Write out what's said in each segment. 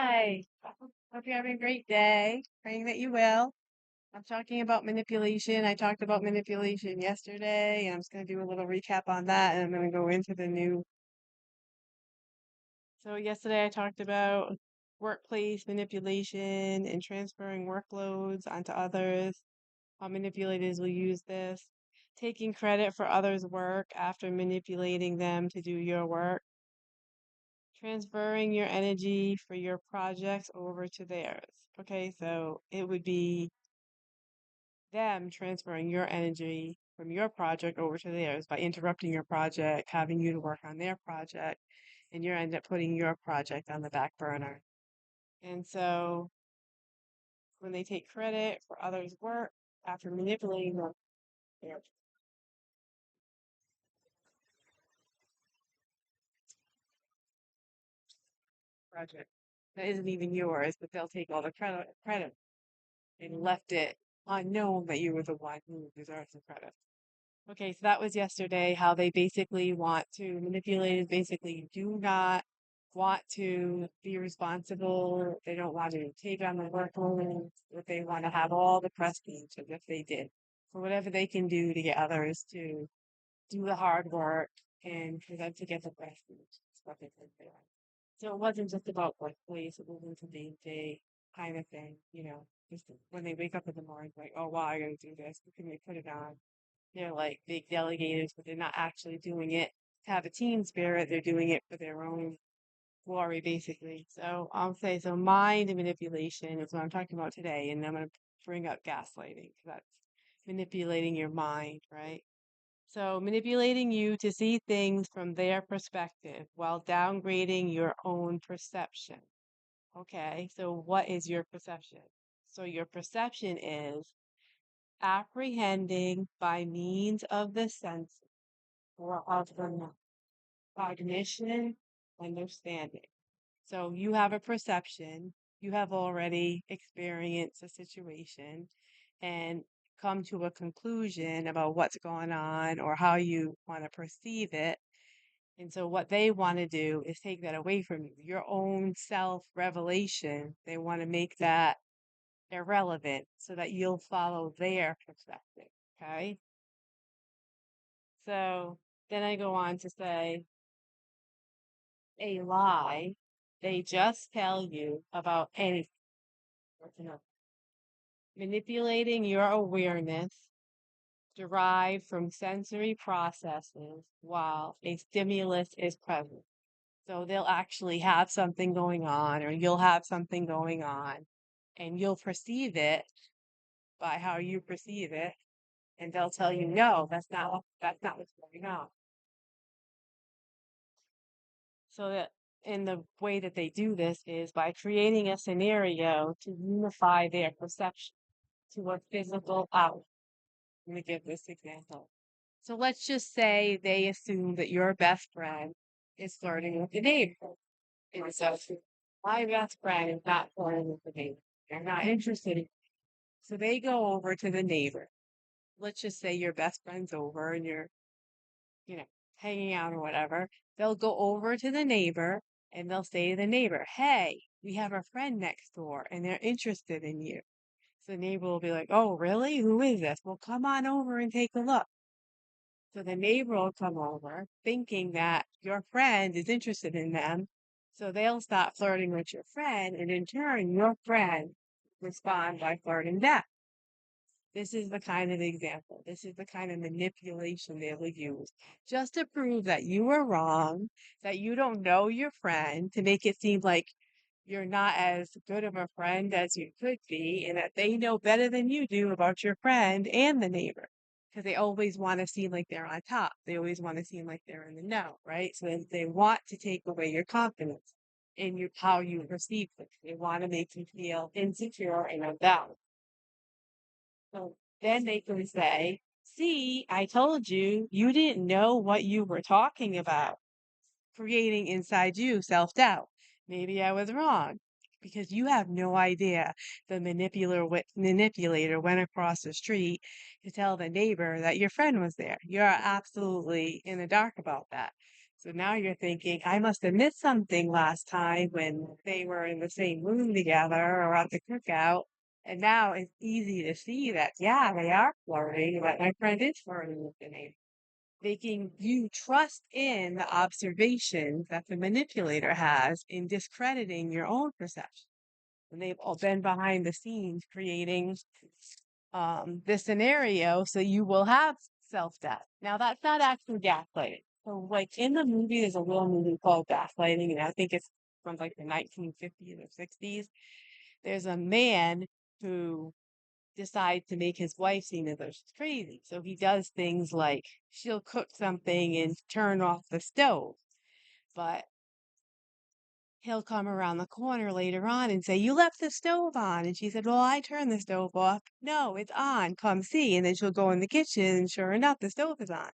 Hi. Hope you're having a great day. Praying that you will. I'm talking about manipulation. I talked about manipulation yesterday, and I'm just going to do a little recap on that, and I'm going to go into the new. So, yesterday I talked about workplace manipulation and transferring workloads onto others. How manipulators will use this. Taking credit for others' work after manipulating them to do your work. Transferring your energy for your projects over to theirs. Okay, so it would be them transferring your energy from your project over to theirs by interrupting your project, having you to work on their project, and you end up putting your project on the back burner. And so when they take credit for others' work after manipulating their project that isn't even yours, but they'll take all the credit and left it unknown that you were the one who deserves the credit. Okay, so that was yesterday, how they basically want to manipulate is basically do not want to be responsible. They don't want to take on the workload, but they want to have all the prestige as if they did. For whatever they can do to get others to do the hard work and for them to get the prestige. That's what they think they want. So it wasn't just about workplace, it wasn't a day-to-day kind of thing, just when they wake up in the morning, like, oh, wow, I gotta do this. Who can we put it on? They're like big delegators, but they're not actually doing it to have a team spirit. They're doing it for their own glory, basically. So I'll say, so mind manipulation is what I'm talking about today. And I'm going to bring up gaslighting because that's manipulating your mind, right? So manipulating you to see things from their perspective while downgrading your own perception. Okay, so what is your perception? So your perception is apprehending by means of the senses or of the mind, cognition, understanding. So you have a perception, you have already experienced a situation and come to a conclusion about what's going on or how you want to perceive it. And so what they want to do is take that away from you, your own self revelation. They want to make that irrelevant so that you'll follow their perspective. Okay. So then I go on to say a lie, they just tell you about anything. Manipulating your awareness derived from sensory processes while a stimulus is present. So they'll actually have something going on, or you'll have something going on, and you'll perceive it by how you perceive it, and they'll tell you, no, that's not what's going on. So that in the way that they do this is by creating a scenario to unify their perception to a physical outcome. Let me give this example. So let's just say they assume that your best friend is flirting with the neighbor. And so my best friend is not flirting with the neighbor. They're not interested in. So they go over to the neighbor. Let's just say your best friend's over and you're, you know, hanging out or whatever. They'll go over to the neighbor and they'll say to the neighbor, hey, we have a friend next door and they're interested in you. So the neighbor will be like, oh, really? Who is this? Well, come on over and take a look. So the neighbor will come over thinking that your friend is interested in them. So they'll stop flirting with your friend, and in turn, your friend respond by flirting back. This is the kind of example. This is the kind of manipulation they will use just to prove that you were wrong, that you don't know your friend, to make it seem like you're not as good of a friend as you could be, and that they know better than you do about your friend and the neighbor. Because they always want to seem like they're on top. They always want to seem like they're in the know, right? So they want to take away your confidence in how you perceive things. They want to make you feel insecure and unbalanced. So then they can say, see, I told you, you didn't know what you were talking about, creating inside you self doubt. Maybe I was wrong because you have no idea the manipulator went across the street to tell the neighbor that your friend was there. You're absolutely in the dark about that. So now you're thinking, I must have missed something last time when they were in the same room together or at the cookout. And now it's easy to see that, yeah, they are flirting, that my friend is flirting with the neighbor, making you trust in the observations that the manipulator has in discrediting your own perception. And they've all been behind the scenes creating this scenario so you will have self-doubt. Now that's not actually gaslighting. So like in the movie, there's a little movie called Gaslighting, and I think it's from like the 1950s or 60s. There's a man who decides to make his wife seem as though she's crazy. So he does things like she'll cook something and turn off the stove. But he'll come around the corner later on and say, "You left the stove on." And she said, "Well, I turned the stove off." "No, it's on. Come see." And then she'll go in the kitchen, and sure enough, the stove is on.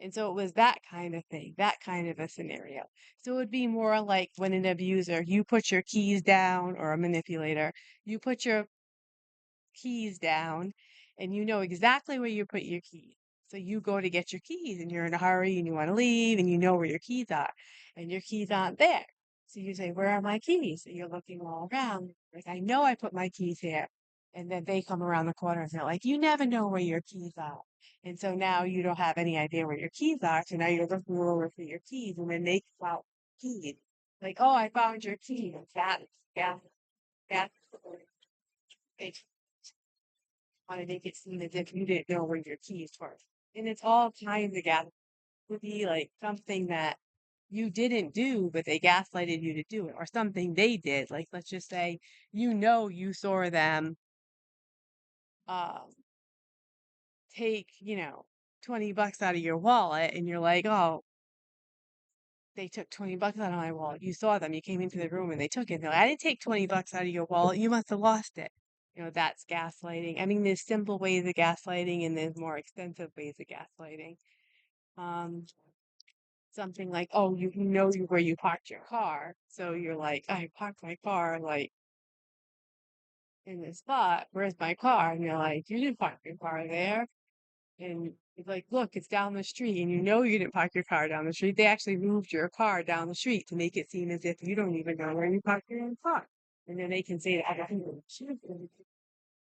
And so it was that kind of thing, that kind of a scenario. So it would be more like when an abuser, you put your keys down, or a manipulator, you put your keys down and you know exactly where you put your keys. So you go to get your keys and you're in a hurry and you want to leave and you know where your keys are and your keys aren't there. So you say, "Where are my keys?" And you're looking all around. Like, "I know I put my keys here." And then they come around the corner and they're like, "You never know where your keys are." And so now you don't have any idea where your keys are. So now you're looking over for your keys and then they come out keys. Like, "Oh, I found your keys." That, yeah, that's they want to make it seem as if you didn't know where your keys were. And it's all tying together. It would be like something that you didn't do, but they gaslighted you to do it, or something they did. Like, let's just say, you saw them um, take, $20 out of your wallet, and you're like, "Oh, they took $20 out of my wallet." You saw them, you came into the room and they took it. They're like, "I didn't take $20 out of your wallet. You must have lost it." That's gaslighting. I mean, there's simple ways of gaslighting and there's more extensive ways of gaslighting. Um, Something like, "Oh, where you parked your car." So you're like, "I parked my car like in this spot. Where's my car?" And you're like, "You didn't park your car there." And it's like, "Look, it's down the street." And you didn't park your car down the street. They actually moved your car down the street to make it seem as if you don't even know where you parked your own car. And then they can say to other people,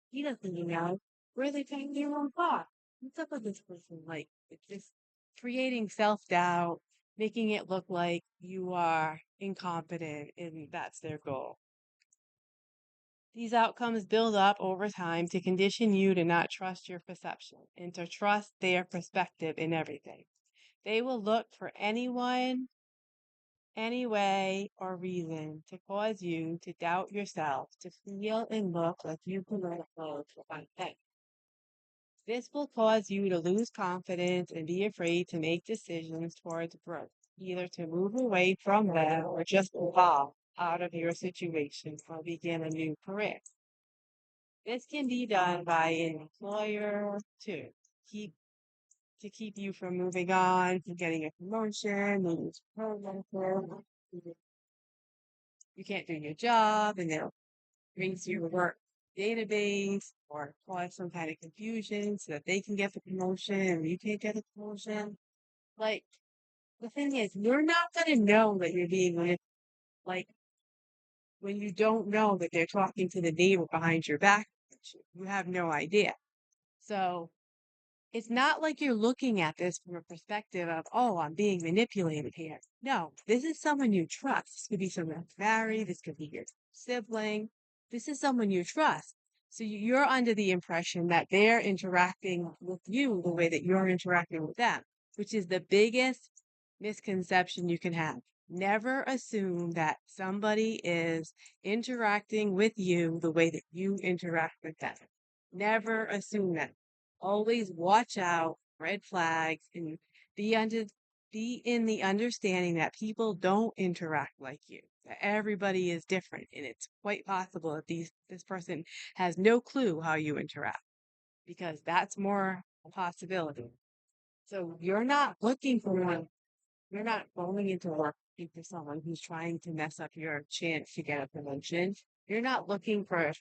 "He doesn't even know where they parked their own car. What's up with this person?" Like, it's just creating self-doubt, making it look like you are incompetent, and that's their goal. These outcomes build up over time to condition you to not trust your perception and to trust their perspective in everything. They will look for anyone, any way, or reason to cause you to doubt yourself, to feel and look like you cannot approach one thing. This will cause you to lose confidence and be afraid to make decisions towards growth, either to move away from them or just evolve out of your situation or begin a new career. This can be done by an employer too. Keep to keep you from moving on, from getting a promotion, maybe it's promotion. You can't do your job, and they'll bring to your work database or cause some kind of confusion so that they can get the promotion and you can't get a promotion. Like, the thing is, you're not going to know that you're being like when you don't know that they're talking to the neighbor behind your back. You have no idea. So it's not like you're looking at this from a perspective of, "Oh, I'm being manipulated here." No, this is someone you trust. This could be someone that's married. This could be your sibling. This is someone you trust. So you're under the impression that they're interacting with you the way that you're interacting with them, which is the biggest misconception you can have. Never assume that somebody is interacting with you the way that you interact with them. Never assume that. Always watch out, red flags, and be under be in the understanding that people don't interact like you. That everybody is different, and it's quite possible that this person has no clue how you interact because that's more a possibility. So you're not going into work looking for someone who's trying to mess up your chance to get a promotion. You're not looking for,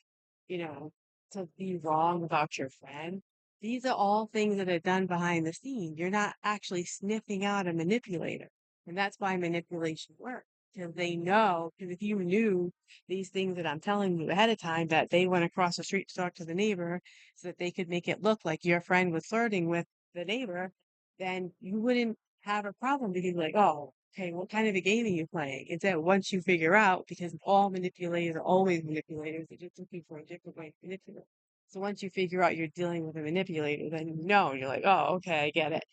you know, to be wrong about your friend. These are all things that are done behind the scenes. You're not actually sniffing out a manipulator. And that's why manipulation works. Because they know, because if you knew these things that I'm telling you ahead of time, that they went across the street to talk to the neighbor so that they could make it look like your friend was flirting with the neighbor, then you wouldn't have a problem because you're like, oh, okay, what kind of a game are you playing? It's that once you figure out, because all manipulators are always manipulators, they're just looking for a different way to manipulate. So once you figure out you're dealing with a manipulator, then you know, you're like, oh, okay, I get it.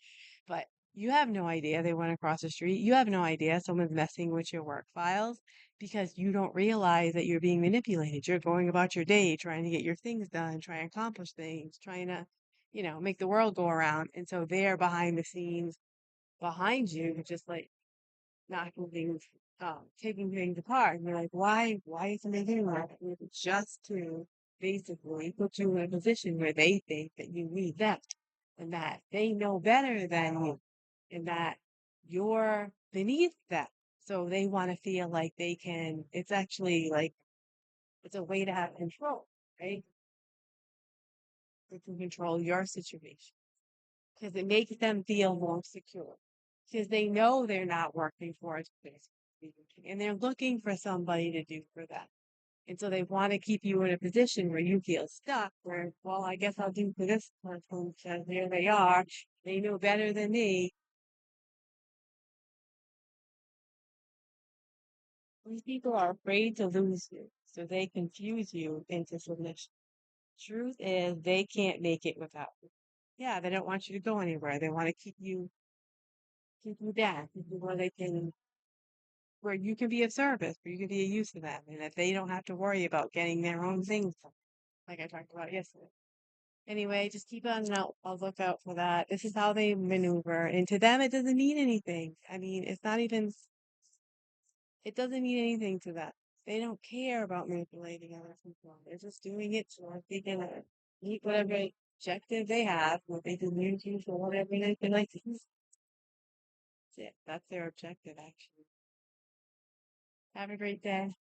But you have no idea they went across the street. You have no idea someone's messing with your work files because you don't realize that you're being manipulated. You're going about your day trying to get your things done, trying to accomplish things, trying to, make the world go around. And so they're behind the scenes behind you, just like knocking things, taking things apart. And you're like, why is somebody doing that? And it's just to basically put you in a position where they think that you need them and that they know better than you and that you're beneath them. So they want to feel like they can, it's actually like, it's a way to have control, right? They can control your situation because it makes them feel more secure because they know they're not working for a space and they're looking for somebody to do for them. And so they want to keep you in a position where you feel stuck, where, well, I guess I'll do for this person because there they are. They know better than me. These people are afraid to lose you, so they confuse you into submission. Truth is, they can't make it without you. Yeah, they don't want you to go anywhere. They want to keep you down, keep you where they can, where you can be of service, where you can be of use to them, and that they don't have to worry about getting their own things done, like I talked about yesterday. Anyway, just keep on out. I'll look out for that. This is how they maneuver, and to them, it doesn't mean anything. I mean, it's not even. It doesn't mean anything to them. They don't care about manipulating other people. They're just doing it so that they can meet whatever objective they have, what they can use you for whatever they like to use. That's it. That's their objective, actually. Have a great day.